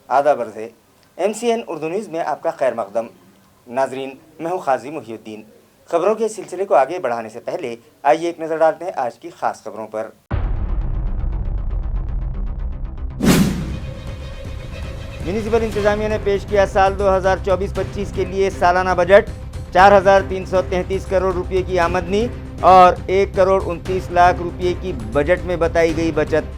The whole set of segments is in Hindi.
आदाब अर्ज़ है। MCN उर्दू न्यूज़ में आपका खैर मकदम। नाजरीन, मैं हूँ खाजी मुहिउद्दीन। खबरों के सिलसिले को आगे बढ़ाने से पहले आइए एक नज़र डालते हैं आज की खास खबरों पर। म्यूनिसिपल इंतजामिया ने पेश किया साल 2024-25 के लिए सालाना बजट। 4,333 करोड़ रुपये की आमदनी और 1 करोड़ 29 लाख रुपये की बजट में बताई गई बचत।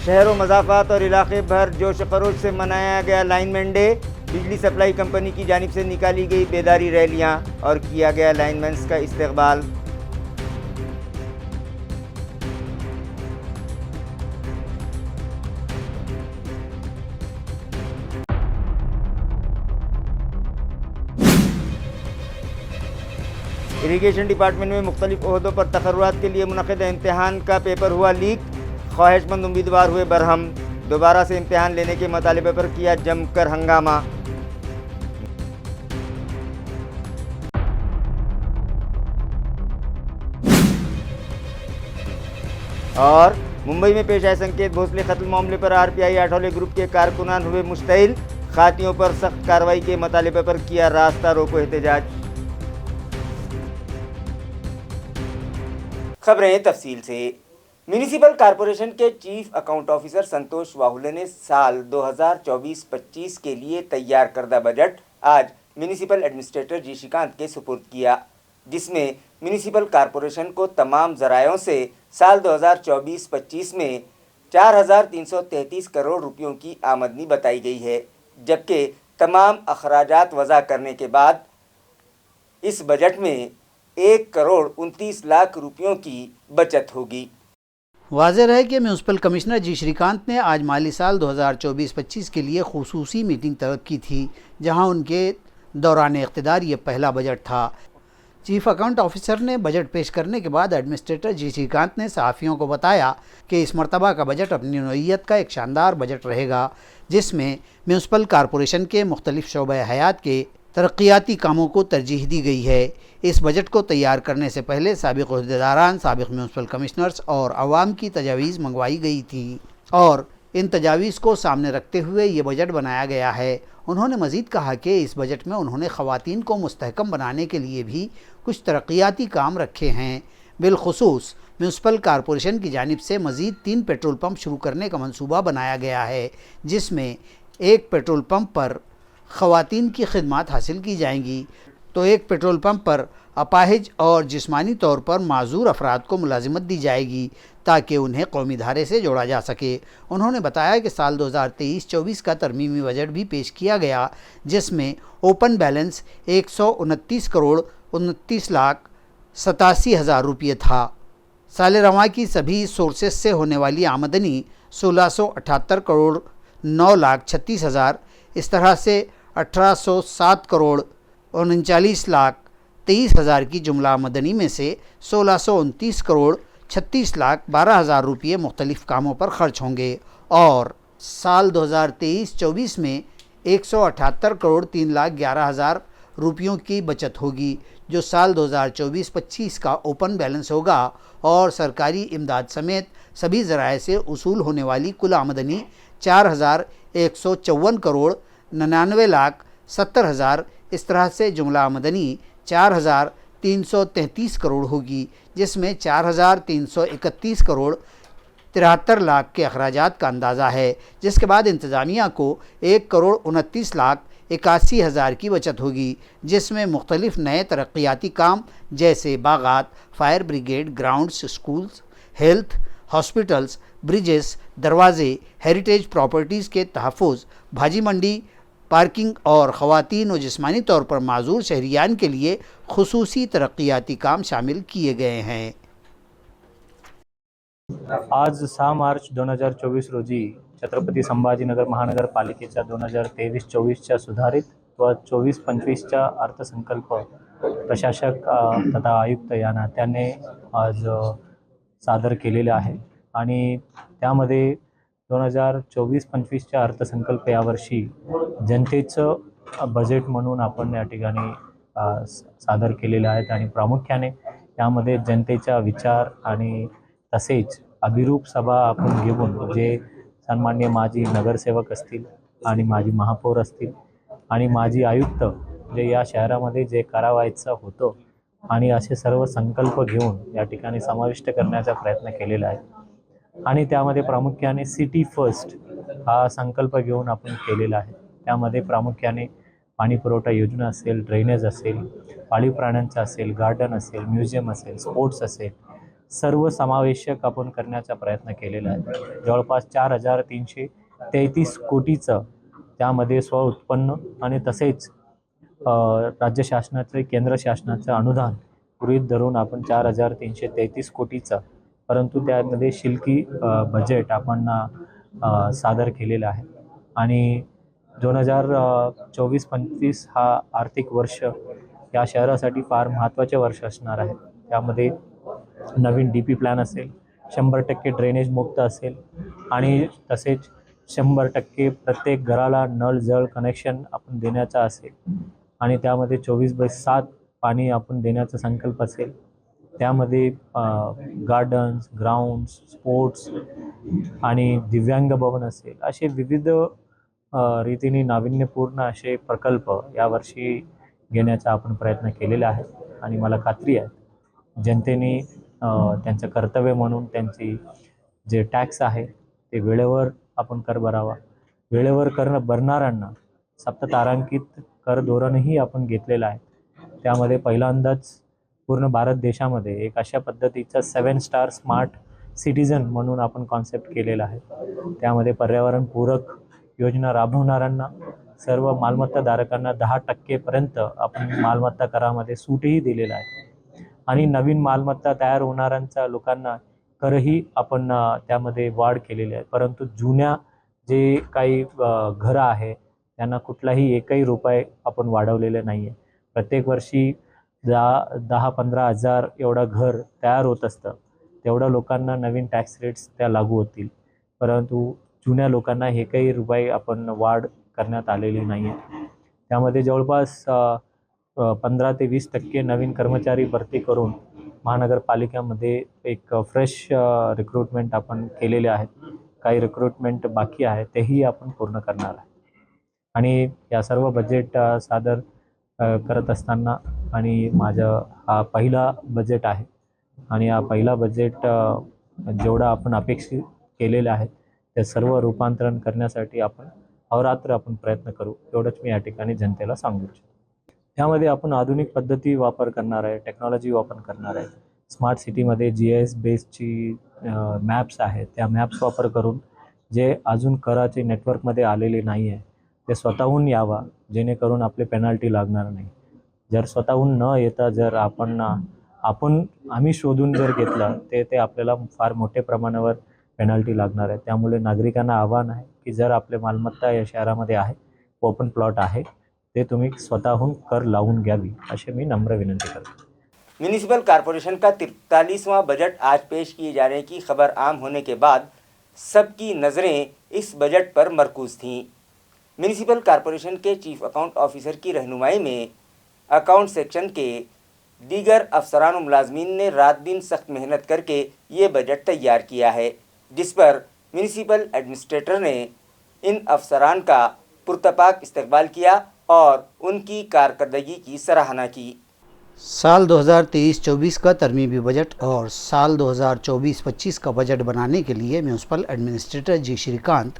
शहरों मज़ाफ़ात और इलाके भर जोश खरोश से मनाया गया लाइनमैन डे। बिजली सप्लाई कंपनी की जानिब से निकाली गई बेदारी रैलियां और किया गया लाइनमैन्स का इस्तकबाल। इरिगेशन डिपार्टमेंट में मुख्तलिफ ओहदों पर तकर्रुरात के लिए मुनक़िद इम्तिहान का पेपर हुआ लीक। ख्वाहिशमंद उम्मीदवार हुए बरहम। दोबारा से इम्तिहान लेने के मुतालिबे पर किया जमकर हंगामा। और मुंबई में पेश आए संकेत भोसले कत्ल मामले पर RPI आठौले ग्रुप के कारकुनान हुए मुश्तइल। खातियों पर सख्त कार्रवाई के मुतालिबे पर किया रास्ता रोको एहतजाज। खबरें तफसील से। म्यूनिसिपल कॉरपोरेशन के chief account officer Santosh Wahule ने साल 2024-25 के लिए तैयार करदा बजट आज म्यूनिसिपल एडमिनिस्ट्रेटर जी श्रीकांत के सुपुर्द किया, जिसमें म्यूनिसिपल कॉरपोरेशन को तमाम ज़रायों से साल 2024-25 में 4,333 करोड़ रुपयों की आमदनी बताई गई है, जबकि तमाम अखराजात वज़ा करने के बाद इस बजट में 1 करोड़ 29 लाख रुपयों की बचत होगी। वाज़ेह है कि म्यूनसिपल कमिश्नर जी श्रीकांत ने आज माली साल 2024-25 के लिए खुसूसी मीटिंग तलब की थी, जहां उनके दौरान इक़्तिदार ये पहला बजट था। चीफ अकाउंट ऑफिसर ने बजट पेश करने के बाद एडमिनिस्ट्रेटर जी श्रीकांत ने सहाफ़ियों को बताया कि इस मरतबा का बजट अपनी नौइयत का एक शानदार बजट रहेगा, जिसमें म्यूनसिपल कॉरपोरेशन के मुख्तलिफ शोबे हयात के तरक्याती कामों को तरजीह दी गई है। इस बजट को तैयार करने से पहले साबिक़ ओहदेदारान, साबिक़ म्यूनसिपल कमिश्नर्स और अवाम की तजावीज़ मंगवाई गई थी और इन तजावीज़ को सामने रखते हुए ये बजट बनाया गया है। उन्होंने मज़ीद कहा कि इस बजट में उन्होंने ख़वातीन को मुस्तहकम बनाने के लिए भी कुछ तरक्याती काम रखे हैं। बिलखुसूस म्यूनसिपल कॉरपोरेशन की जानिब से मज़ीद 3 पेट्रोल पंप शुरू करने का मंसूबा बनाया गया है, जिसमें एक पेट्रोल पंप पर ख़वातीन की खिदमात हासिल की जाएंगी तो एक पेट्रोल पंप पर अपाहिज और जिस्मानी तौर पर माजूर अफराद को मुलाजिमत दी जाएगी ताकि उन्हें कौमी धारे से जोड़ा जा सके। उन्होंने बताया कि साल 2023-24 का तरमीमी बजट भी पेश किया गया, जिसमें ओपन बैलेंस 129 करोड़ 29 लाख 87 हज़ार रुपये था। साल रवां की सभी सोर्सेस से होने वाली आमदनी 1678 करोड़ 9 लाख 36 हज़ार, इस तरह से 1807 करोड़ 39 लाख 23 हज़ार की जुमला आमदनी में से 1629 करोड़ 36 लाख 12 हज़ार रुपये मुख्तलिफ़ कामों पर खर्च होंगे और साल 2023-24 में 178 करोड़ 3 लाख 11 हज़ार रुपयों की बचत होगी, जो साल 2024-25 का ओपन बैलेंस होगा और सरकारी इमदाद समेत सभी ज़राए से उसूल होने वाली कुल आमदनी 4,154 करोड़ 99 लाख 70 हज़ार, इस तरह से जुमला आमदनी 4,333 करोड़ होगी, जिसमें 4,331 करोड़ 73 लाख के अखराजात का अंदाज़ा है, जिसके बाद इंतज़ामिया को 1 करोड़ 29 लाख 81 हज़ार की बचत होगी, जिसमें मुख्तलिफ नए तरक्याती काम जैसे बागात, fire brigade, grounds, schools, health, hospitals, bridges, दरवाज़े, हेरिटेज प्रॉपर्टीज़ के तहफ़्फ़ुज़, भाजी मंडी, पार्किंग और ख़वातीन और जिस्मानी तौर पर माजूर शहरियान के लिए खुसूसी तरक्याती काम शामिल किए गए हैं। आज 6 मार्च 2024 रोजी छत्रपती संभाजीनगर महानगरपालिकेच्या 2023-24च्या सुधारित व 24-25च्या अर्थसंकल्प प्रशासक तथा आयुक्त या नात्याने आज सादर केलेले आहे आणि त्यामध्ये 2024-25च्या अर्थसंकल्प यावर्षी जनतेचं बजेट म्हणून आपण या ठिकाणी सादर केलेले आहेत आणि प्रामुख्याने त्यामध्ये जनतेचा विचार आणि तसेच अभिरूप सभा आपण घेऊन जे सन्मान्य माजी नगरसेवक असतील आणि माजी महापौर असतील आणि माजी आयुक्त जे या शहरामध्ये जे करावायचं होतं आणि असे सर्व संकल्प घेऊन या ठिकाणी समाविष्ट करण्याचा प्रयत्न केलेला आहे आणि त्यामध्ये प्रामुख्याने सिटी फर्स्ट हा संकल्प घेऊन आपण केलेला आहे. त्यामध्ये प्रामुख्याने पाणी पुरवठा योजना असेल, ड्रेनेज असेल, पाळीव प्राण्यांचा असेल, गार्डन असेल, म्युझियम असेल, स्पोर्ट्स असेल, सर्व समावेशक आपण करण्याचा प्रयत्न केलेला आहे. जवळपास 4,333 कोटीचं त्यामध्ये स्वउत्पन्न आणि तसेच राज्य शासनाचे केंद्र शासनाचं अनुदान गृहीत धरून आपण 4,333 कोटीचं, परंतु त्यामध्ये शिल्की बजेट आपण सादर केलेलं आहे आणि 2024-25 हा आर्थिक वर्ष या शहरासाठी फार महत्त्वाचे वर्ष असणार आहे. त्यामध्ये नवीन DP प्लॅन असेल, 100% ड्रेनेज मुक्त असेल आणि तसेच 100% प्रत्येक घराला नळ जळ कनेक्शन आपण देण्याचा असेल आणि त्यामध्ये 24/7 पाणी आपण देण्याचा संकल्प असेल. त्यामध्ये गार्डन्स, ग्राउंड्स, स्पोर्ट्स आणि दिव्यांग भवन असेल, असे विविध रीतीने नाविन्यपूर्ण असे प्रकल्प यावर्षी घेण्याचा आपण प्रयत्न केलेला आहे आणि मला खात्री आहे जनतेने त्यांचं कर्तव्य म्हणून त्यांची जे टॅक्स आहे ते वेळेवर आपण कर भरावा. वेळेवर कर भरणाऱ्यांना सप्ततारांकित कर धोरणही आपण घेतलेलं आहे. त्यामध्ये पहिल्यांदाच पूर्ण भारत देशामध्ये एक अशा पद्धतीचा 7 स्टार स्मार्ट सिटीजन म्हणून आपण कॉन्सेप्ट केलेला आहे. त्यामध्ये पर्यावरणपूरक योजना राबवणाऱ्यांना सर्व मालमत्ताधारकांना 10% आपण मालमत्ता करामध्ये सूटही दिलेला आहे आणि नवीन मालमत्ता तयार होणाऱ्यांच्या लोकांना करही आपण त्यामध्ये वाढ केलेली आहे. परंतु जुन्या जे काही घरं आहे त्यांना कुठलाही एकही रुपये आपण वाढवलेले नाही आहे. प्रत्येक वर्षी 10-15 हजार एवढं घर तयार होत असतं, तेवढ्या लोकांना नवीन टॅक्स रेट्स त्या लागू होतील. परंतु जुन्या लोकांना एकही रुपये आपण वाढ करण्यात आलेली नाही आहे. त्यामध्ये जवळपास 15 ते 20% नवीन कर्मचारी भरती करून महानगरपालिकेमध्ये एक फ्रेश रिक्रुटमेंट आपण केलेले आहेत. काही रिक्रुटमेंट बाकी आहे तेही आपण पूर्ण करणार आहे आणि या सर्व बजेट सादर करत असताना आणि माझं हा पहिला बजेट आहे आणि हा पहिला बजेट जेवढा आपण अपेक्षित केलेलं आहे ते सर्व रूपांतरण करण्यासाठी आपण अहोरात्र आपण प्रयत्न करू, एवढंच मी या ठिकाणी जनतेला सांगू इच्छितो. त्यामध्ये आपण आधुनिक पद्धती वापर करणार आहे, टेक्नॉलॉजी वापर करणार आहे. स्मार्ट सिटीमध्ये GIS बेसची मॅप्स आहेत, त्या मॅप्स वापर करून जे अजून कराचे नेटवर्कमध्ये आलेले नाही आहे ते स्वतःहून यावा, जेणेकरून आपले पेनल्टी लागणार नाही. जर स्वतःहून न येता जर आम्ही शोधून जर घेतलं ते आपल्याला फार मोठ्या प्रमाणावर पेनल्टी लागणार आहे. त्यामुळे नागरिकांना आव्हान आहे की जर आपले मालमत्ता या शहरामध्ये आहे, ओपन प्लॉट आहे, ते तुम्ही स्वतःहून कर लावून घ्यावी, अशी मी नम्र विनंती करतो. म्यूनिसिपल कॉरपोरेशन का 43वां बजट आज पेश किए जाने की खबर आम होने के बाद सबकी नज़रें इस बजट पर मरकूज थीं। म्यूनिसिपल कॉरपोरेशन के चीफ अकाउंट ऑफिसर की रहनुमाई में अकाउंट सेक्शन के दीगर अफसरान और मुलाजमीन ने रात दिन सख्त मेहनत करके ये बजट तैयार किया है, जिस पर म्यूनिसिपल एडमिनिस्ट्रेटर ने इन अफसरान का पुरतपाक इस्तकबाल किया और उनकी कारकर्दगी की सराहना की। साल 2023-24 का तरमीमी बजट और साल 2024-25 का बजट बनाने के लिए municipal administrator G Shrikant,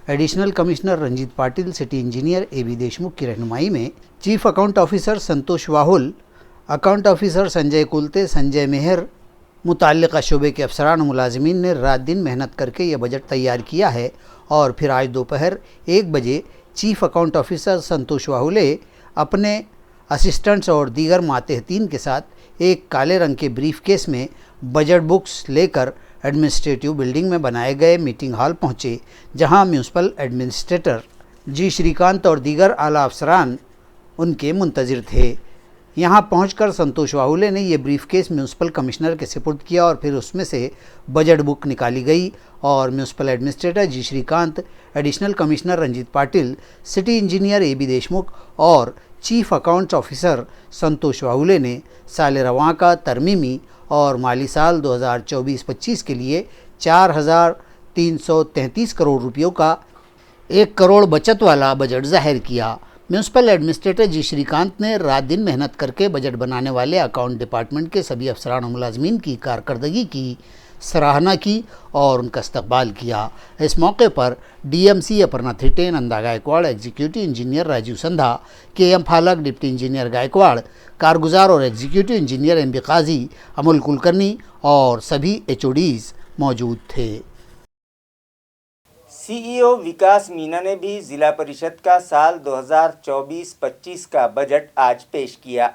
additional commissioner Ranjeet Patil, city engineer AB Deshmukh की रहनुमाई में chief account officer Santosh Wahul, account officer Sanjay Kulte, Sanjay Meher, मुताल्लिक़ा शोबे के अफसरान और मुलाजमीन ने रात दिन मेहनत करके ये बजट तैयार किया है और फिर आज दोपहर 1 बजे चीफ अकाउंट ऑफिसर संतोष वाहुले अपने असिस्टेंट्स और दीगर मातहतीन के साथ एक काले रंग के ब्रीफ केस में बजट बुक्स लेकर एडमिनिस्ट्रेटिव बिल्डिंग में बनाए गए मीटिंग हॉल पहुंचे, जहां म्यूनसिपल एडमिनिस्ट्रेटर जी श्रीकांत और दीगर आला अफसरान उनके मुंतज़िर थे। यहाँ पहुंचकर संतोष वाहुले ने ये ब्रीफकेस म्यूनसिपल कमिश्नर के सुपुर्द किया और फिर उसमें से बजट बुक निकाली गई और municipal administrator G Shrikant, additional commissioner Ranjeet Patil, city engineer A B. Deshmukh और chief accounts officer Santosh Wahule ने साल रवां का तरमीमी और माली साल 2024-25 के लिए 4,333 करोड़ रुपयों का 1 करोड़ बचत वाला बजट जाहिर किया। म्यूनसिपल एडमिनिस्ट्रेटर जी श्रीकांत ने रात दिन मेहनत करके बजट बनाने वाले अकाउंट डिपार्टमेंट के सभी अफसरान और मुलाजमीन की कारकर्दगी की सराहना की और उनका इस्तकबाल किया। इस मौके पर DMC Aparna Thite, Nanda Gaikwad, executive engineer Rajeev Sandha, K M. Falak, deputy engineer Gaikwad, कारगुजार और executive engineer M B. Kazi, Amol Kulkarni और सभी एचओडीज मौजूद थे। सीईओ विकास मीना ने भी जिला परिषद का साल 2024-25 का बजट आज पेश किया।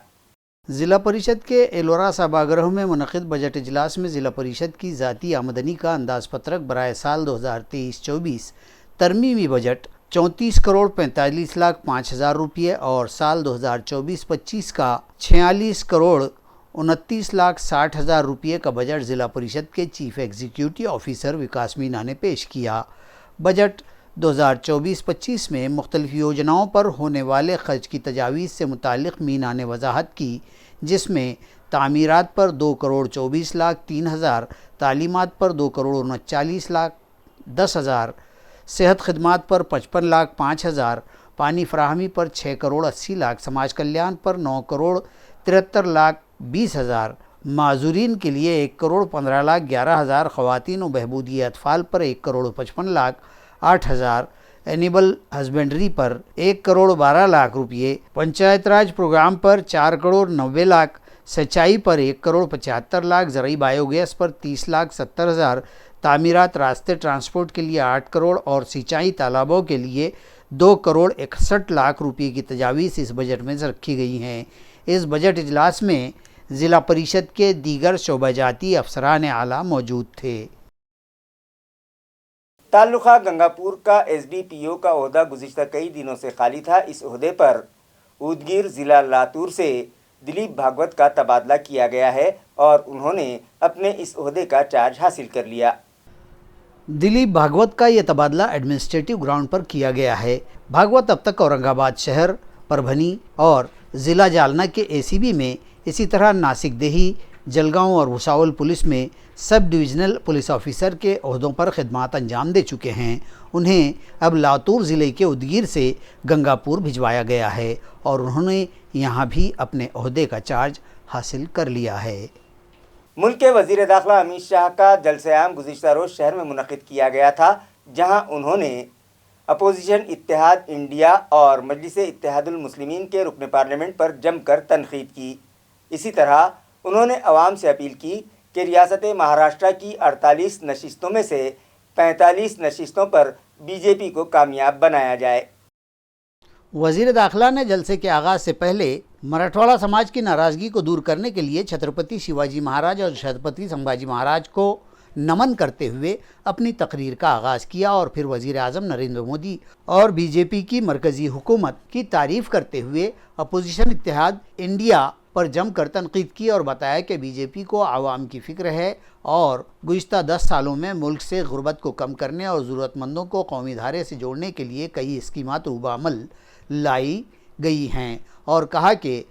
जिला परिषद के एलोरा सभागृह में मुनक़िद बजट इजलास में जिला परिषद की ज़ाती आमदनी का अंदाज पत्रक बराए साल 2023-24 तरमीमी बजट 34 करोड़ 45 लाख 5 हज़ार रुपये और साल 2024-25 का 46 करोड़ 29 लाख 60 हज़ार रुपये का बजट जिला परिषद के चीफ एग्जीक्यूटिव ऑफिसर विकास मीना ने पेश किया। बजट 2024-25 में मुख्तलिफ योजनाओं पर होने वाले खर्च की तजावीज़ से मुतालिक मीना ने वजाहत की, जिसमें तामीरात पर 2 करोड़ 24 लाख 3 हज़ार, तालीमात पर 2 करोड़ 39 लाख 10 हज़ार, सेहत खदमात पर 55 लाख 5 हज़ार, पानी फराहमी पर 6 करोड़ 80 लाख, समाज कल्याण पर 9 करोड़ 73 लाख 20 हज़ार, माजूरीन के लिए 1 करोड़ 15 लाख 11 हज़ार, ख़वातीन व बहबूदी अतफ़ाल पर 1 करोड़ 55 लाख 8 हज़ार, एनिमल हस्बेंड्री पर 1 करोड़ 12 लाख रुपये, पंचायत राज प्रोग्राम पर 4 करोड़ 90 लाख, सिंचाई पर 1 करोड़ 75 लाख, ज़रूरी बायोगैस पर 30 लाख 70 हज़ार, तामीरात रास्ते ट्रांसपोर्ट के लिए 8 करोड़ और सिंचाई तालाबों के लिए 2 करोड़ 61 लाख रुपये की तजावीज़ इस बजट में रखी गई हैं। इस बजट इजलास में ज़िला परिषद के दीगर शोबाजाती अफसरान आला मौजूद थे। ताल्लुका गंगापुर का एसडीपीओ का ओहदा गुज़िश्ता कई दिनों से खाली था। इस ओहदे पर उदगीर ज़िला लातूर से दिलीप भागवत का तबादला किया गया है और उन्होंने अपने इस ओहदे का चार्ज हासिल कर लिया। दिलीप भागवत का यह तबादला एडमिनिस्ट्रेटिव ग्राउंड पर किया गया है। भागवत अब तक औरंगाबाद शहर, परभनी और ज़िला जालना के एसीबी में, इसी तरह नासिक देही, जलगांव और भुसावल पुलिस में सब डिविजनल पुलिस ऑफिसर के ओहदों पर खिदमात अंजाम दे चुके हैं। उन्हें अब लातूर ज़िले के उदगीर से गंगापुर भिजवाया गया है और उन्होंने यहाँ भी अपने ओहदे का चार्ज हासिल कर लिया है। मुल्क के वज़ीर दाखिला अमित शाह का जलसे-ए-आम गुज़िश्ता रोज़ शहर में मुनक़िद किया गया था, जहाँ उन्होंने अपोजिशन इत्तेहाद इंडिया और मजलिस इत्तेहादुल मुस्लिमीन के रुकन पार्लियामेंट पर जमकर तनक़ीद की। इसी तरह उन्होंने अवाम से अपील की कि रियासत महाराष्ट्र की 48 नशिस्तों में से 45 नशिस्तों पर बीजेपी को कामयाब बनाया जाए। वज़ीर दाखिला ने जलसे के आगाज़ से पहले मराठवाड़ा समाज की नाराज़गी को दूर करने के लिए छत्रपति शिवाजी महाराज और छत्रपति संभाजी महाराज को नमन करते हुए अपनी तकरीर का आगाज़ किया और फिर वज़ीर आज़म नरेंद्र मोदी और बीजेपी की मरकज़ी हुकूमत की तारीफ़ करते हुए अपोजिशन इत्तेहाद इंडिया पर जमकर तनकीद की और बताया कि बीजेपी को आवाम की फ़िक्र है और गुज़िश्ता 10 सालों में मुल्क से गुर्बत को कम करने और ज़रूरतमंदों को कौमी धारे से जोड़ने के लिए कई स्कीमात रूबामल लाई गई हैं और कहा कि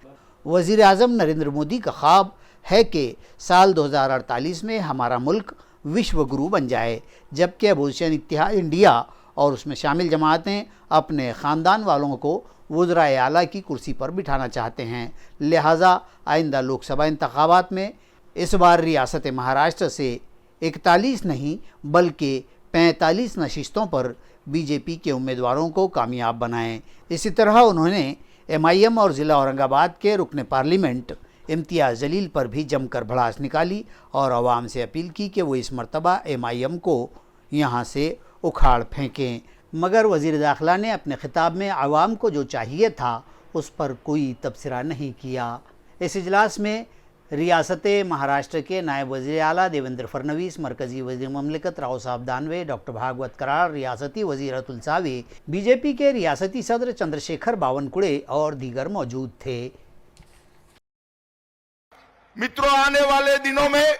वज़ीर आज़म नरेंद्र मोदी का ख्वाब है कि साल 2048 में हमारा मुल्क विश्व गुरु बन जाए, जबकि अपोजिशन इत्तेहाद इंडिया और उसमें शामिल जमातें अपने ख़ानदान वालों को वज़राए आला की कुर्सी पर बिठाना चाहते हैं। लिहाजा आइंदा लोकसभा इंतखाबात में इस बार रियासत महाराष्ट्र से 41 नहीं बल्कि 45 नशिस्तों पर बीजेपी के उम्मीदवारों को कामयाब बनाएं। इसी तरह उन्होंने एमआईएम और ज़िला औरंगाबाद के रुकन पार्लियामेंट इम्तियाज़ जलील पर भी जमकर भड़ास निकाली और आवाम से अपील की कि वो इस मरतबा एमआईएम को यहाँ से उखाड़ फेंकें। मगर वज़ीर दाखिला ने अपने खिताब में आवाम को जो चाहिए था उस पर कोई तबसरा नहीं किया। इस इजलास में रियासत महाराष्ट्र के नायब वज़ीर आला देवेंद्र फडणवीस, मरकज़ी वज़ीर ममलिकत राव साहब दानवे, डॉक्टर भागवत करार, रियासती वज़ीर अतुल सावे, बीजेपी के रियासती सदर चंद्रशेखर बावनकुड़े और दीगर मौजूद थे। मित्रों, आने वाले दिनों में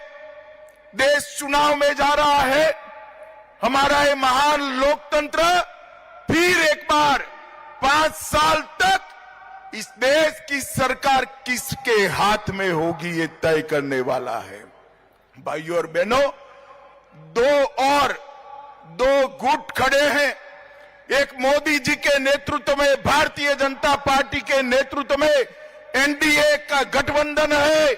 देश चुनाव में जा रहा है। हमारा ये महान लोकतंत्र फिर एक बार 5 साल तक इस देश की सरकार किसके हाथ में होगी ये तय करने वाला है। भाइयों और बहनों, दो गुट खड़े हैं। एक मोदी जी के नेतृत्व में भारतीय जनता पार्टी के नेतृत्व में एनडीए का गठबंधन है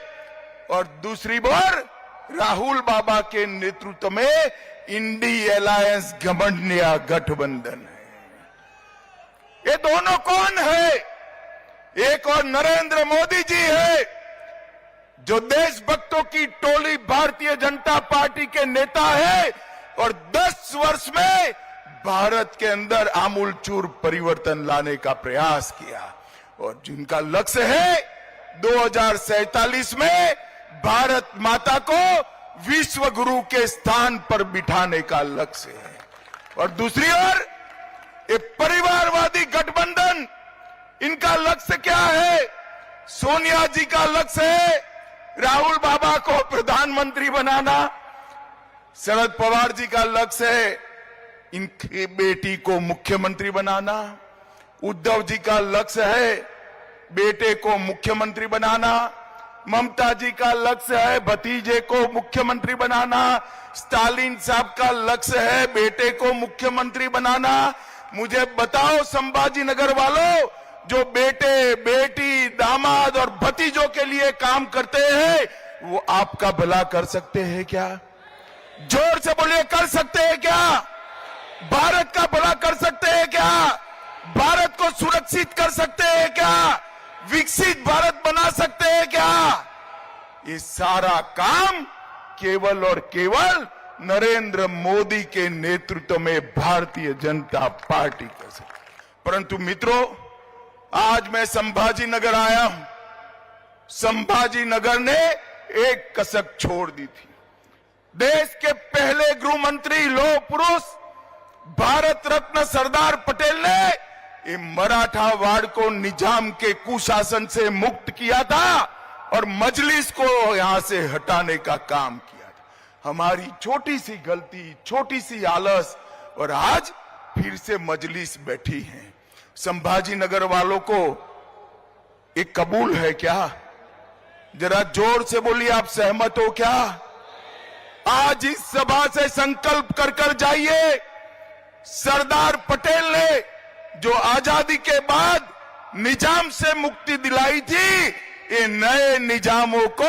और दूसरी ओर राहुल बाबा के नेतृत्व में इंडी अलायंस घमंडिया गठबंधन है। ये दोनों कौन है? एक और नरेंद्र मोदी जी है, जो देशभक्तों की टोली भारतीय जनता पार्टी के नेता है और 10 वर्ष में भारत के अंदर आमूलचूर परिवर्तन लाने का प्रयास किया और जिनका लक्ष्य है 2047 में भारत माता को विश्व गुरु के स्थान पर बिठाने का लक्ष्य है। और दूसरी ओर ये परिवारवादी गठबंधन, इनका लक्ष्य क्या है? सोनिया जी का लक्ष्य है राहुल बाबा को प्रधानमंत्री बनाना, शरद पवार जी का लक्ष्य है इनकी बेटी को मुख्यमंत्री बनाना, उद्धव जी का लक्ष्य है बेटे को मुख्यमंत्री बनाना, ममता जी का लक्ष्य है भतीजे को मुख्यमंत्री बनाना, स्टालिन साहब का लक्ष्य है बेटे को मुख्यमंत्री बनाना। मुझे बताओ संभाजी नगर वालों, जो बेटे, बेटी, दामाद और भतीजों के लिए काम करते हैं, वो आपका भला कर सकते हैं क्या? जोर से बोलिए, कर सकते हैं क्या? भारत का भला कर सकते हैं क्या? भारत को सुरक्षित कर सकते हैं क्या? विकसित भारत बना सकते हैं क्या? ये सारा काम केवल और केवल नरेंद्र मोदी के नेतृत्व में भारतीय जनता पार्टी कर सकती है। परंतु मित्रों, आज मैं संभाजी नगर आया हूं। संभाजी नगर ने एक कसक छोड़ दी थी। देश के पहले गृह मंत्री, लौह पुरुष, भारत रत्न सरदार पटेल ने ये मराठा वाड़ को निजाम के कुशासन से मुक्त किया था और मजलिस को यहां से हटाने का काम किया था। हमारी छोटी सी गलती, छोटी सी आलस, और आज फिर से मजलिस बैठी है। संभाजी नगर वालों को एक कबूल है क्या? जरा जोर से बोलिए, आप सहमत हो क्या? आज इस सभा से संकल्प कर कर जाइए, सरदार पटेल ने जो आजादी के बाद निजाम से मुक्ति दिलाई थी, ये नए निजामों को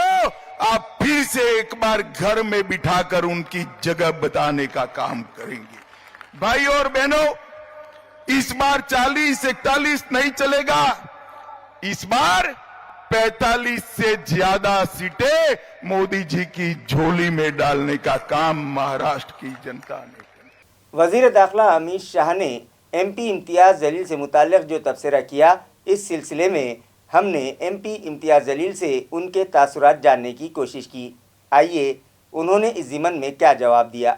आप फिर से एक बार घर में बिठाकर उनकी जगह बताने का काम करेंगे। भाई और बहनों, इस बार 40-41 नहीं चलेगा, इस बार 45 से ज्यादा सीटें मोदी जी की झोली में डालने का काम महाराष्ट्र की जनता ने किया। वजीर दाखिला अमित शाह ने एमपी इम्तियाज जलील से मुताल्लिक जो तबसरा किया, इस सिलसिले में हमने एमपी इम्तियाज जलील से उनके तासुरात जानने की कोशिश की। आइए उन्होंने इस ज़िमन में क्या जवाब दिया।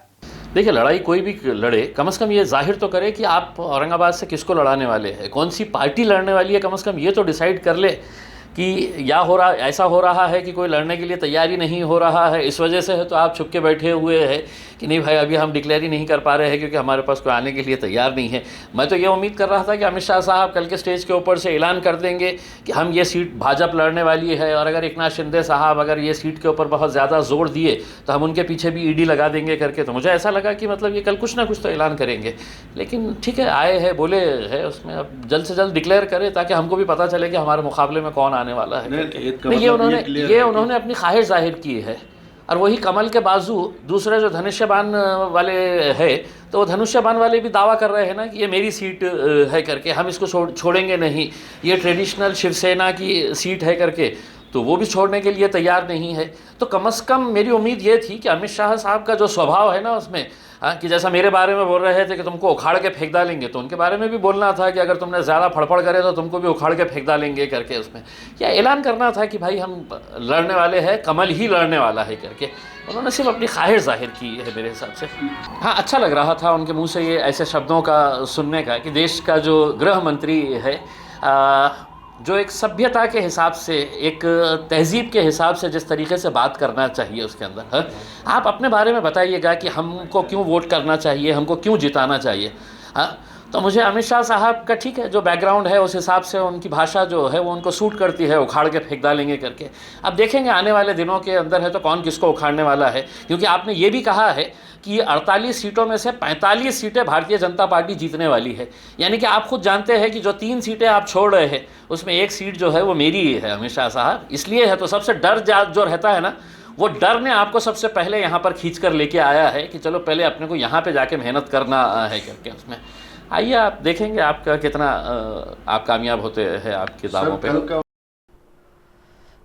देखिए, लड़ाई कोई भी लड़े, कम से कम ये जाहिर तो करे कि आप औरंगाबाद से किसको लड़ाने वाले हैं, कौन सी पार्टी लड़ने वाली है। कम से कम ये तो डिसाइड कर ले कि या ऐसा हो रहा है कि कोई लड़ने के लिए तैयारी नहीं हो रहा है, इस वजह से है तो आप छुप के बैठे हुए हैं कि नहीं भाई अभी हम डिक्लेयर ही नहीं कर पा रहे हैं क्योंकि हमारे पास कोई आने के लिए तैयार नहीं है। मैं तो ये उम्मीद कर रहा था कि अमित शाह साहब कल के स्टेज के ऊपर से ऐलान कर देंगे कि हम ये सीट भाजपा लड़ने वाली है, और अगर एकनाथ शिंदे साहब अगर ये सीट के ऊपर बहुत ज़्यादा जोर दिए तो हम उनके पीछे भी ईडी लगा देंगे करके। तो मुझे ऐसा लगा कि मतलब ये कल कुछ ना कुछ तो ऐलान करेंगे। लेकिन ठीक है, आए हैं, बोले है, उसमें अब जल्द से जल्द डिक्लेयर करें ताकि हमको भी पता चले कि हमारे मुकाबले में कौन आने वाला है। ये उन्होंने अपनी ख्वाहिश जाहिर की है, और वही कमल के बाजू दूसरे जो धनुष्यबान वाले है, तो वो धनुष्यबान वाले भी दावा कर रहे हैं ना कि ये मेरी सीट है करके, हम इसको छोड़ेंगे नहीं, ये ट्रेडिशनल शिवसेना की सीट है करके, तो वो भी छोड़ने के लिए तैयार नहीं है। तो कम से कम मेरी उम्मीद ये थी कि अमित शाह साहब का जो स्वभाव है ना उसमें, कि जैसा मेरे बारे में बोल रहे थे कि तुमको उखाड़ के फेंक डालेंगे, तो उनके बारे में भी बोलना था कि अगर तुमने ज़्यादा फड़फड़ करे तो तुमको भी उखाड़ के फेंक डालेंगे करके। उसमें या ऐलान करना था कि भाई हम लड़ने वाले हैं, कमल ही लड़ने वाला है करके। उन्होंने सिर्फ अपनी ख्वाहिश जाहिर की है मेरे हिसाब से। हाँ, अच्छा लग रहा था उनके मुँह से ये ऐसे शब्दों का सुनने का कि देश का जो गृह मंत्री है जो एक सभ्यता के हिसाब से, एक तहज़ीब के हिसाब से जिस तरीके से बात करना चाहिए उसके अंदर है। आप अपने बारे में बताइएगा कि हमको क्यों वोट करना चाहिए, हमको क्यों जिताना चाहिए। हाँ, तो मुझे अमित शाह साहब का ठीक है, जो बैकग्राउंड है उस हिसाब से उनकी भाषा जो है वो उनको सूट करती है, उखाड़ के फेंक डालेंगे करके। अब देखेंगे आने वाले दिनों के अंदर है तो कौन किसको उखाड़ने वाला है, क्योंकि आपने ये भी कहा है कि 48 सीटों में से 45 सीटें भारतीय जनता पार्टी जीतने वाली है। यानी कि आप खुद जानते हैं कि जो 3 सीटें आप छोड़ रहे हैं उसमें 1 सीट जो है वो मेरी ही है अमित शाह साहब। इसलिए है, तो सबसे डर जो रहता है ना, वो डर ने आपको सबसे पहले यहाँ पर खींच कर लेके आया है कि चलो पहले अपने को यहाँ पे जाके मेहनत करना है करके। उसमें आइए आप देखेंगे आपका कितना आप कामयाब होते हैं आपके दावों पे।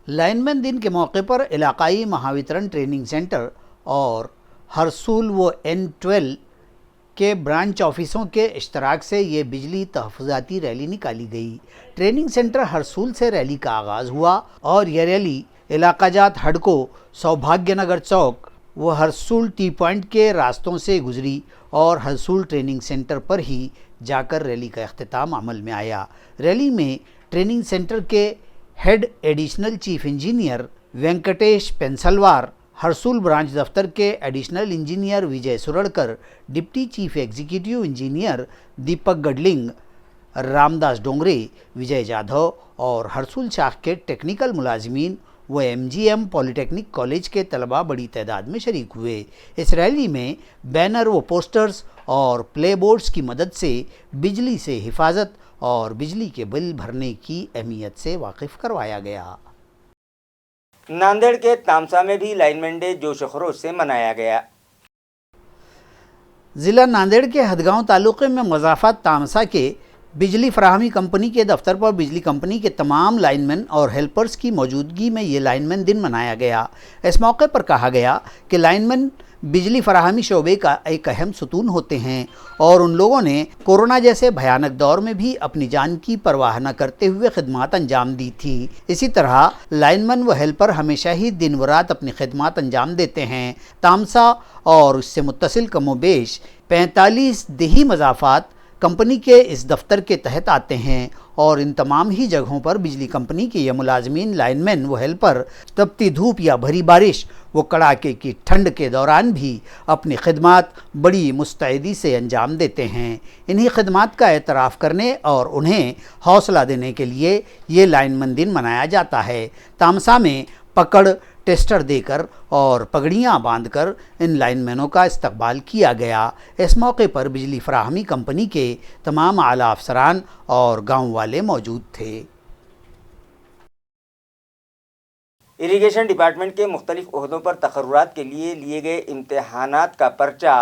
लाइनमैन दिन के मौके पर इलाकाई महावितरण ट्रेनिंग सेंटर और हरसूल व N12 के ब्रांच ऑफिसों के इश्तराक से ये बिजली तहफ़्फ़ुज़ाती रैली निकाली गई। ट्रेनिंग सेंटर हरसूल से रैली का आगाज़ हुआ और यह रैली इलाका जात हडको, सौभाग्यनगर चौक व हरसूल टी पॉइंट के रास्तों से गुजरी और हरसूल ट्रेनिंग सेंटर पर ही जाकर रैली का अख्तिताम अमल में आया। रैली में ट्रेनिंग सेंटर के head additional chief engineer Venkatesh Pensalwar, Harsul branch दफ्तर के additional engineer Vijay Suradkar, deputy chief executive engineer Deepak Gadling, Ramdas Dongre, Vijay Jadhav और हरसूल शाख के टेक्निकल मुलाजिमीन व MGM पॉलिटेक्निक कॉलेज के तलबा बड़ी तादाद में शरीक हुए। इस रैली में बैनर व पोस्टर्स और प्ले बोर्ड्स की मदद से बिजली से हिफाजत और बिजली के बिल भरने की अहमियत से वाकिफ़ करवाया गया। नांदेड़ के तामसा में भी लाइनमैन डे जोश खरोश से मनाया गया। ज़िला नांदेड़ के हदगांव तालुक़े में मज़ाफ़ात तामसा के बिजली फराहमी कंपनी के दफ्तर पर बिजली कंपनी के तमाम लाइनमैन और हेल्पर्स की मौजूदगी में ये लाइनमैन दिन मनाया गया। इस मौके पर कहा गया कि लाइनमैन बिजली फराहमी शोबे का एक अहम सुतून होते हैं और उन लोगों ने कोरोना जैसे भयानक दौर में भी अपनी जान की परवाह न करते हुए खिदमत अंजाम दी थी। इसी तरह लाइनमैन व हेल्पर हमेशा ही दिन व रात अपनी खिदमत अंजाम देते हैं। तामसा और उससे मुत्तसिल कमोबेश 45 देही मज़ाफ़ात कंपनी के इस दफ्तर के तहत आते हैं और इन तमाम ही जगहों पर बिजली कंपनी के ये मुलाजमीन, लाइनमैन व हेल्पर तपती धूप या भरी बारिश व कड़ाके की ठंड के दौरान भी अपनी खिदमत बड़ी मुस्तैदी से अंजाम देते हैं। इन्हीं खिदमत का एतराफ़ करने और उन्हें हौसला देने के लिए ये लाइनमैन दिन मनाया जाता है। तामसा में पकड़ टेस्टर देकर और पगड़ियाँ बांधकर इन लाइनमैनों का इस्तकबाल किया गया। इस मौके पर बिजली फराहमी कंपनी के तमाम आला अफसरान और गांव वाले मौजूद थे। इरिगेशन डिपार्टमेंट के मुख्तलिफ ओहदों पर तकर्रुरात के लिए गए इम्तहानात का पर्चा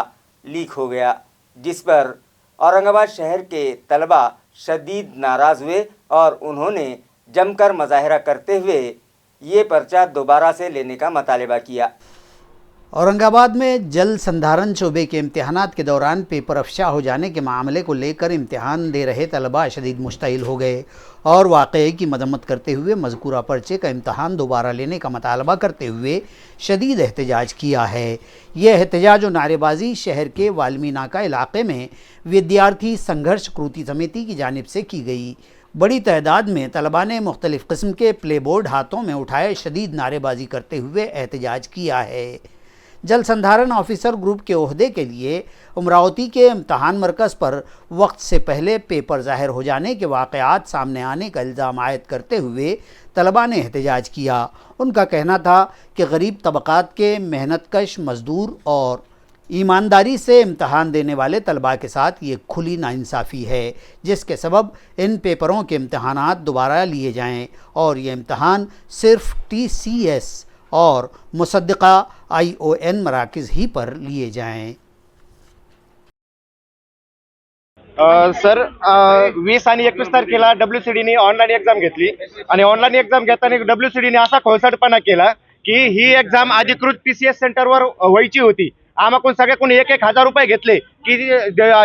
लीक हो गया, जिस पर औरंगाबाद शहर के तलबा शदीद नाराज़ हुए और उन्होंने जमकर मुजाहरा करते हुए ये पर्चा दोबारा से लेने का मुतालबा किया। औरंगाबाद में जल संधारण शोबे के इम्तहानात के दौरान पेपर अफशा हो जाने के मामले को लेकर इम्तहान दे रहे तलबा शदीद मुश्तइल हो गए और वाक़ये की मदम्मत करते हुए मज़कूरा पर्चे का इम्तहान दोबारा लेने का मुतालबा करते हुए शदीद एहतजाज किया है। यह एहतजाज और नारेबाजी शहर के वाल्मी नाका इलाक़े में विद्यार्थी संघर्ष कृति समिति की जानिब से की गई। बड़ी तादाद में तलबा ने मुख्तलिफ़ किस्म के प्ले बोर्ड हाथों में उठाए शदीद नारेबाजी करते हुए एहतजाज किया है। जल संधारण ऑफिसर ग्रुप के ओहदे के लिए अमरावती के इम्तहान मरकज़ पर वक्त से पहले पेपर ज़ाहिर हो जाने के वाक़यात सामने आने का इल्ज़ाम आयद करते हुए तलबा ने एहतजाज किया। उनका कहना था कि गरीब तबक़ात के मेहनतकश मज़दूर और ईमानदारी से इम्तहान देने वाले तलबा के साथ ये खुली नाइंसाफ़ी है, जिसके सबब इन पेपरों के इम्तहानात दोबारा लिए जाएं और ये इम्तहान सिर्फ TCS और मुसद्दिक़ा ION मराकिज़ ही पर लिए जाएं। सर 20 आणि 21 तारखेला WCDने ऑनलाईन एक्झाम घेतली आणि ऑनलाईन एक्झाम घेताना WCDने असा खोलसाटपणा केला की ही एक्झाम अधिकृत TCS सेंटरवर व्हायची होती। आम्हाकडून सगळ्याकडून 1,000 रुपये घेतले की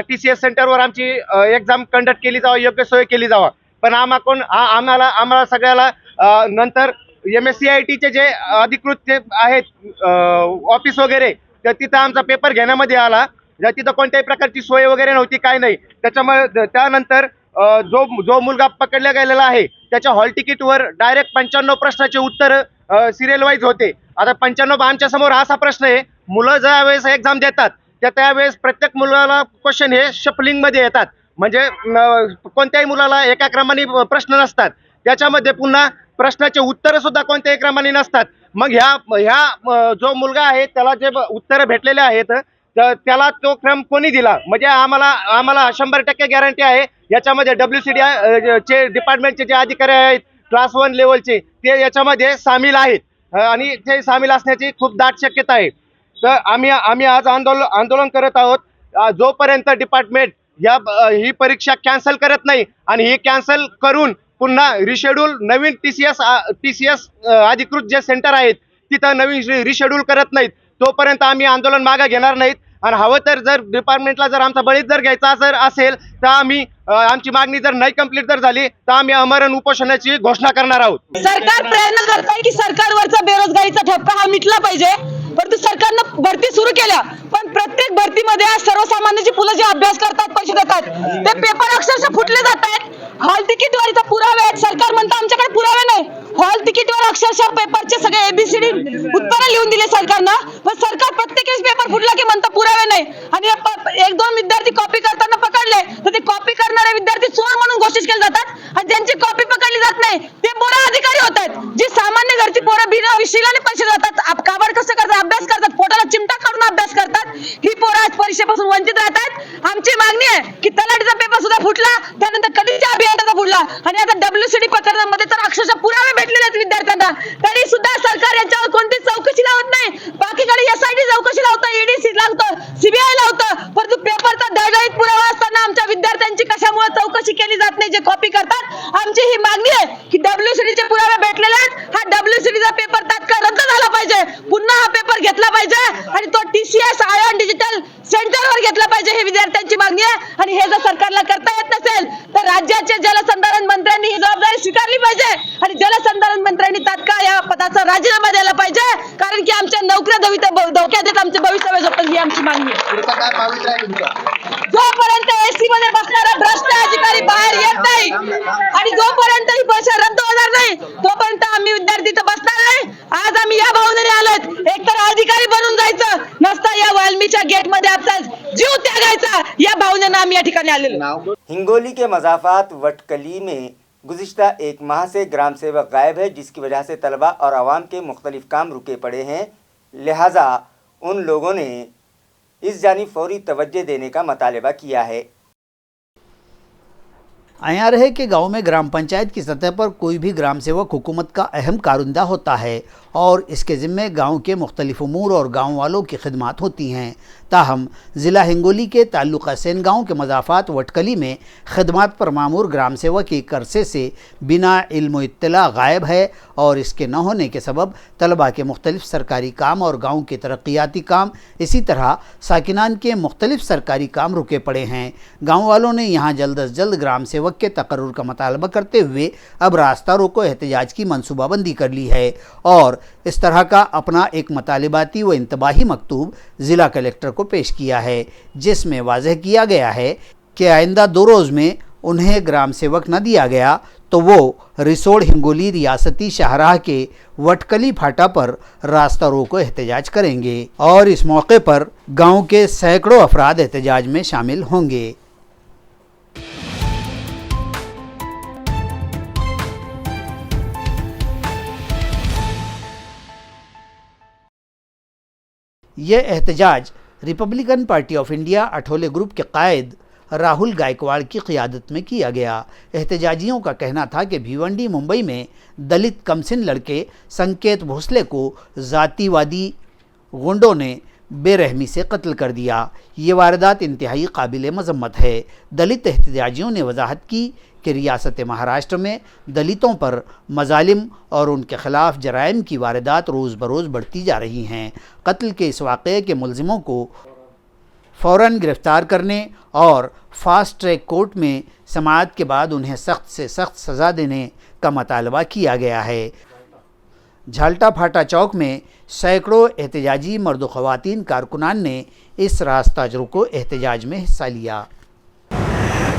TCS सेंटरवर आमची एक्झाम कंडक्ट केली जावा, योग्य सोय केली जावा। पण आम्हाला सगळ्याला नंतर MSCITचे जे अधिकृत जे आहेत ऑफिस वगैरे तर तिथं आमचा पेपर घेण्यामध्ये आला, तिथं कोणत्याही प्रकारची सोय वगैरे नव्हती, काय नाही। त्याच्यामुळे त्यानंतर जो मुलगा पकडला गेलेला आहे त्याच्या हॉल तिकीटवर डायरेक्ट 95 प्रश्नाचे उत्तर सिरियल वाईज होते. आता 95 आमच्या समोर असा प्रश्न आहे, मुलं ज्या वेळेस एक्झाम देतात त्यावेळेस प्रत्येक मुलाला क्वेश्चन हे शफलिंग मध्ये येतात, म्हणजे कोणत्याही मुलाला एका क्रमाने प्रश्न नसतात. त्याच्यामध्ये पुन्हा प्रश्नाचे उत्तर सुद्धा कोणत्याही क्रमाने नसतात. मग ह्या जो मुलगा आहे त्याला जे उत्तर भेटलेले आहेत त्याला तो क्रम कोणी दिला, म्हणजे आम्हाला 100% गॅरंटी आहे याच्यामध्ये WCD चे डिपार्टमेंटचे जे अधिकारी आहेत क्लास 1 लेवलचे ते याच्यामध्ये सामील आहेत आणि ते सामील असण्याची खूप दाट शक्यता आहे. तर आम्ही आज आंदोलन करत आहोत जोपर्यंत डिपार्टमेंट ही परीक्षा कॅन्सल करत नाही आणि ही कॅन्सल करून पुन्हा रिशेड्यूल नवीन TCS अधिकृत जे सेंटर आहेत तिथं नवीन रिशेड्यूल करत नाहीत तोपर्यंत आम्ही आंदोलन मागे घेणार नाहीत. आणि हवं तर जर डिपार्टमेंटला जर आमचा बळीच जर घ्यायचा असेल तर आमची मागणी जर नाही कंप्लीट जर झाली तर आम्ही आमरण उपोषणाची घोषणा करणार आहोत. सरकार प्रयत्न करत आहे की सरकारवरचा बेरोजगारीचा ठपका हा मिटला पाहिजे, परंतु सरकारनं भरती सुरू केल्या पण प्रत्येक भरतीमध्ये आज सर्वसामान्याची मुलं जे अभ्यास करतात पैसे देतात ते पेपर अक्षरशः फुटले जात आहेत. हॉल तिकीटवर पुरावे आहेत, सरकार म्हणतं आमच्याकडे पुरावे नाही. हॉल तिकीटवर अक्षरशः पेपरचे सगळे ABCD उत्तरं लिहून दिले सरकारनं, पण सरकार प्रत्येक वेळेस पेपर फुटला की म्हणतं पुरावे नाही. आणि 1-2 विद्यार्थी कॉपी करताना पकडले तर ते कॉपी करणारे विद्यार्थी चोर म्हणून घोषित केले जातात आणि ज्यांची कॉपी पकडली जात नाही ते पोरं अधिकारी होतात. जी सामान्य घरची पोरं बिना विषयाने पैसे जातात, काबड कसं करतात, अभ्यास करतात, पोटाला चिमटा काढून अभ्यास करतात, ही पोरं आज परीक्षेपासून वंचित राहतात. आमची मागणी आहे की तलाठीचा पेपर सुद्धा फुटला, त्यानंतर कधीच्या अभियंत्याचा फुटला आणि आता WCD प्रकरणामध्ये तर अक्षरशः पुरावे भेटलेले आहेत विद्यार्थ्यांना, तरी सुद्धा सरकार यांच्यावर कोणतीच चौकशी लावत नाही. बाकीकडे SIT चौकशी लावतं, ED लावतं, CBI लावतं, परंतु पेपरचा दळदळीत पुरावा असताना आमच्या विद्यार्थ्यांची कशामुळे चौकशी केली जात नाही जे कॉपी करतात. आमची ही मागणी आहे की WCD चे पुरावे भेटलेले आहेत, हा WCD चा पेपर तात्काळ रद्द झाला पाहिजे, पुन्हा हा पेपर घेतला पाहिजे आणि तो TCS आयॉन डिजिटल सेंटरवर घेतला पाहिजे, हे विद्यार्थ्यांची मागणी आहे. आणि हे जर सरकारला करता येत नसेल तर राज्याचे जलसंधारण मंत्र्यांनी ही जबाबदारी स्वीकारली पाहिजे आणि जलसंधारण मंत्र्यांनी तात्काळ या पदाचा राजीनामा द्यायला पाहिजे, कारण की आमच्या नोकऱ्या धोक्यात आहेत, आमचे भवितव्य झोपतं, ही आमची मागणी आहे. जोपर्यंत AC मध्ये बसणारा भ्रष्ट अधिकारी बाहेर येत नाही आणि जोपर्यंत ही परीक्षा रद्द होणार नाही तोपर्यंत आम्ही विद्यार्थी तर बसणार नाही. आज आम्ही या भावनेने आलोत, एकतर अधिकारी बनून जायचं नसता या वाल्मीच्या गेट मध्ये आपला जीव त्यागायचा, या भावनेने आम्ही या ठिकाणी आलेलो. हिंगोली के मज़ाफ़ात वटकली में गुज़िश्ता 1 माह से ग्राम सेवक गायब है, जिसकी वजह से तलबा और आवाम के मुख्तलिफ काम रुके पड़े हैं. लिहाजा उन लोगों ने इस जानिब फौरी तवज्जो देने का मुतालबा किया है. आया रहे कि गांव में ग्राम पंचायत की सतह पर कोई भी ग्राम सेवक हुकूमत का अहम कारुंदा होता है और इसके ज़िम्मे गांव के मुख्तलिफ उमूर और गांव वालों की खिदमात होती हैं. ताहम ज़िला हिंगोली के ताल्लुक़ा सेन गांव के मज़ाफ़ात वटकली में खिदमात पर मामूर ग्राम सेवक एक अरसे से बिना इल्म इत्तला गायब है और इसके न होने के सबब तलबा के मुख्तलिफ सरकारी काम और गाँव के तरक्याती काम, इसी तरह साकिनान के मुख्तलिफ सरकारी काम रुके पड़े हैं. गाँव वालों ने यहाँ जल्द अज जल्द ग्राम सेवक के तकर्रुर का मुतालबा करते हुए अब रास्ता रोको एहतजाज की मनसूबाबंदी कर ली है और इस तरह का अपना एक मुतालिबाती व इंतबाही मकतूब ज़िला कलेक्टर को पेश किया है, जिसमें वाज़ह किया गया है कि आइंदा 2 रोज़ में उन्हें ग्राम सेवक न दिया गया तो वो रिसोड हिंगोली रियासती शाहराह के वटकली फाटा पर रास्ता रोको एहतजाज करेंगे और इस मौके पर गांव के सैकड़ों अफराद एहतजाज में शामिल होंगे. यह एहतजाज Republican Party of India Athawale group के कायद राहुल गायकवाड़ की क़ियादत में किया गया. एहतजाजियों का कहना था कि भिवंडी मुंबई में दलित कमसिन लड़के संकेत भोसले को ज़ातिवादी गुंडों ने बेरहमी से कत्ल कर दिया. ये वारदात इंतहाई काबिल मज़म्मत है. दलित एहतजाजियों ने वजाहत की कि रियासत महाराष्ट्र में दलितों पर मजालिम और उनके ख़िलाफ़ जराइम की वारदात रोज़ बरोज़ बढ़ती जा रही हैं. कत्ल के इस वाक़े के मुलज़िमों को फ़ौरन गिरफ़्तार करने और फास्ट ट्रैक कोर्ट में समाअत के बाद उन्हें सख्त से सख्त सज़ा देने का मुतालबा किया गया है. झाल्टा फाटा चौक में सैकड़ों एहतजाजी मर्द व ख़वातीन कारकुनान ने इस रास्ता रोको एहतजाज में हिस्सा लिया.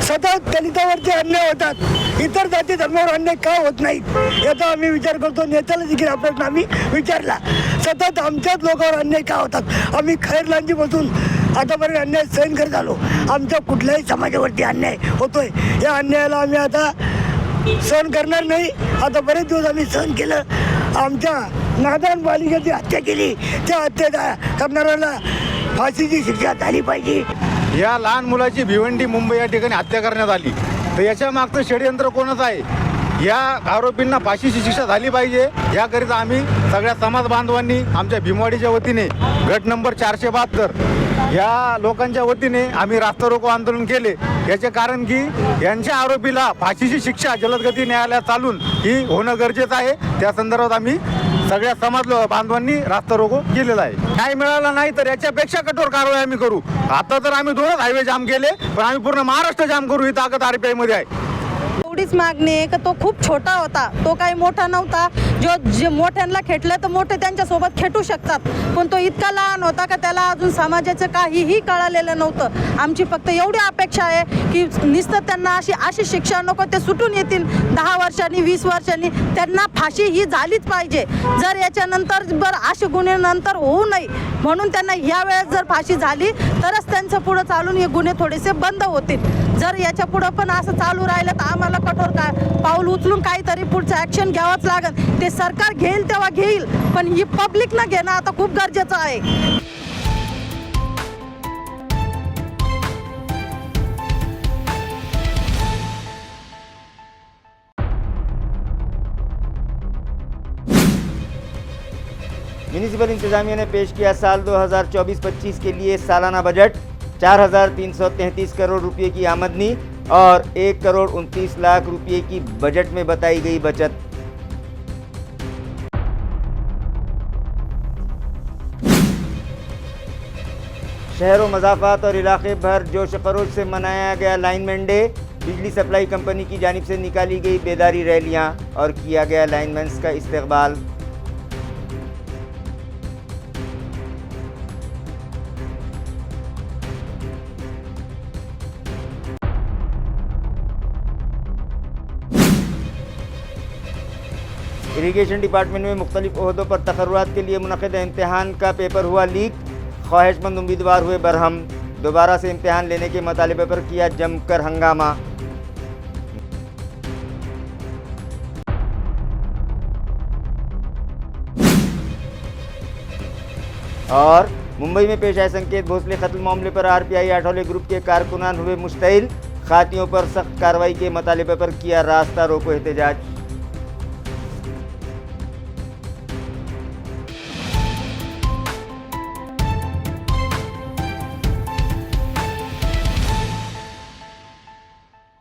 सतत दलितावरती अन्याय होतात, इतर जाती धर्मावर अन्याय का होत नाहीत याचा आम्ही विचार करतो. नेत्याला देखील हा प्रश्न आम्ही विचारला. सतत आमच्याच लोकांवर अन्याय का होतात. आम्ही खैरलांजीपासून आतापर्यंत अन्याय सहन करत आलो. आमच्या कुठल्याही समाजावरती अन्याय होतोय, या अन्यायाला आम्ही आता सहन करणार नाही. आता बरेच दिवस आम्ही सहन केलं. आमच्या नादान बालिकेची हत्या केली, त्या हत्या करणाऱ्याला फाशीची शिक्षा झाली पाहिजे. या लहान मुलाची भिवंडी मुंबई या ठिकाणी हत्या करण्यात आली, तर याच्या मागचं षडयंत्र कोणाचं आहे? या आरोपींना फाशीची शिक्षा झाली पाहिजे. याकरिता आम्ही सगळ्या समाज बांधवांनी आमच्या भीमवाडीच्या वतीने गट नंबर 472 या लोकांच्या वतीने आम्ही रास्ता रोको आंदोलन केले. याचे कारण की यांच्या आरोपीला फाशीची शिक्षा जलदगती न्यायालयात चालून ही होणं गरजेचं आहे. त्या संदर्भात आम्ही सगळ्या समाज बांधवांनी रास्ता रोको केलेला आहे. न्याय मिळाला नाही तर याच्यापेक्षा कठोर कारवाई आम्ही करू. आता तर आम्ही 2 हायवे जाम केले, पण आम्ही पूर्ण महाराष्ट्र जाम करू. ही ताकद RPI मध्ये आहे. एवढीच मागणी आहे की तो खूप छोटा होता, तो काही मोठा नव्हता. जे मोठ्यांना खेटलं तर मोठे त्यांच्यासोबत खेटू शकतात, पण तो इतका लहान होता का त्याला अजून समाजाचं काहीही कळालेलं नव्हतं. आमची फक्त एवढी अपेक्षा आहे की नुसतं त्यांना अशी शिक्षा नको, ते सुटून येतील 10 वर्षांनी 20 वर्षांनी. त्यांना फाशी ही झालीच पाहिजे. जर याच्यानंतर असे गुन्हे नंतर होऊ नये म्हणून त्यांना यावेळेस जर फाशी झाली तरच त्यांचं पुढं चालून हे गुन्हे थोडेसे बंद होतील. जर याच्या पुढं पण असं चालू राहिलं तर आम्हाला कठोर पाऊल उचलून काहीतरी पुढचं ॲक्शन घ्यावंच लागेल. ते सरकार घेईल तेव्हा घेईल, पण ही पब्लिकनं घेणं आता खूप गरजेचं आहे. म्यूनिसिपल इंतजामिया ने पेश किया साल 2024-25 के लिए सालाना बजट. 4,333 करोड़ रुपये की आमदनी और 1 करोड़ 29 लाख रुपये की बजट में बताई गई बचत. शहरों मज़ाफ़ात और इलाके भर जोश खरोश से मनाया गया लाइनमैन डे. बिजली सप्लाई कंपनी की जानिब से निकाली गई बेदारी रैलियां और किया गया लाइनमैन्स का इस्तकबाल. इरीगेशन डिपार्टमेंट में मुख्तलिफ ओहदों पर तकर्रुरात के लिए मुनक़िद इम्तिहान का पेपर हुआ लीक. ख्वाहिशमंद उम्मीदवार हुए बरहम. दोबारा से इम्तिहान लेने के मतालिबे पर किया जमकर हंगामा. और मुंबई में पेश आए संकेत भोसले कत्ल मामले पर RPI आठौले ग्रुप के कारकुनान हुए मुश्तइल. खातियों पर सख्त कार्रवाई के मतालिबे पर किया रास्ता रोको एहतजाज.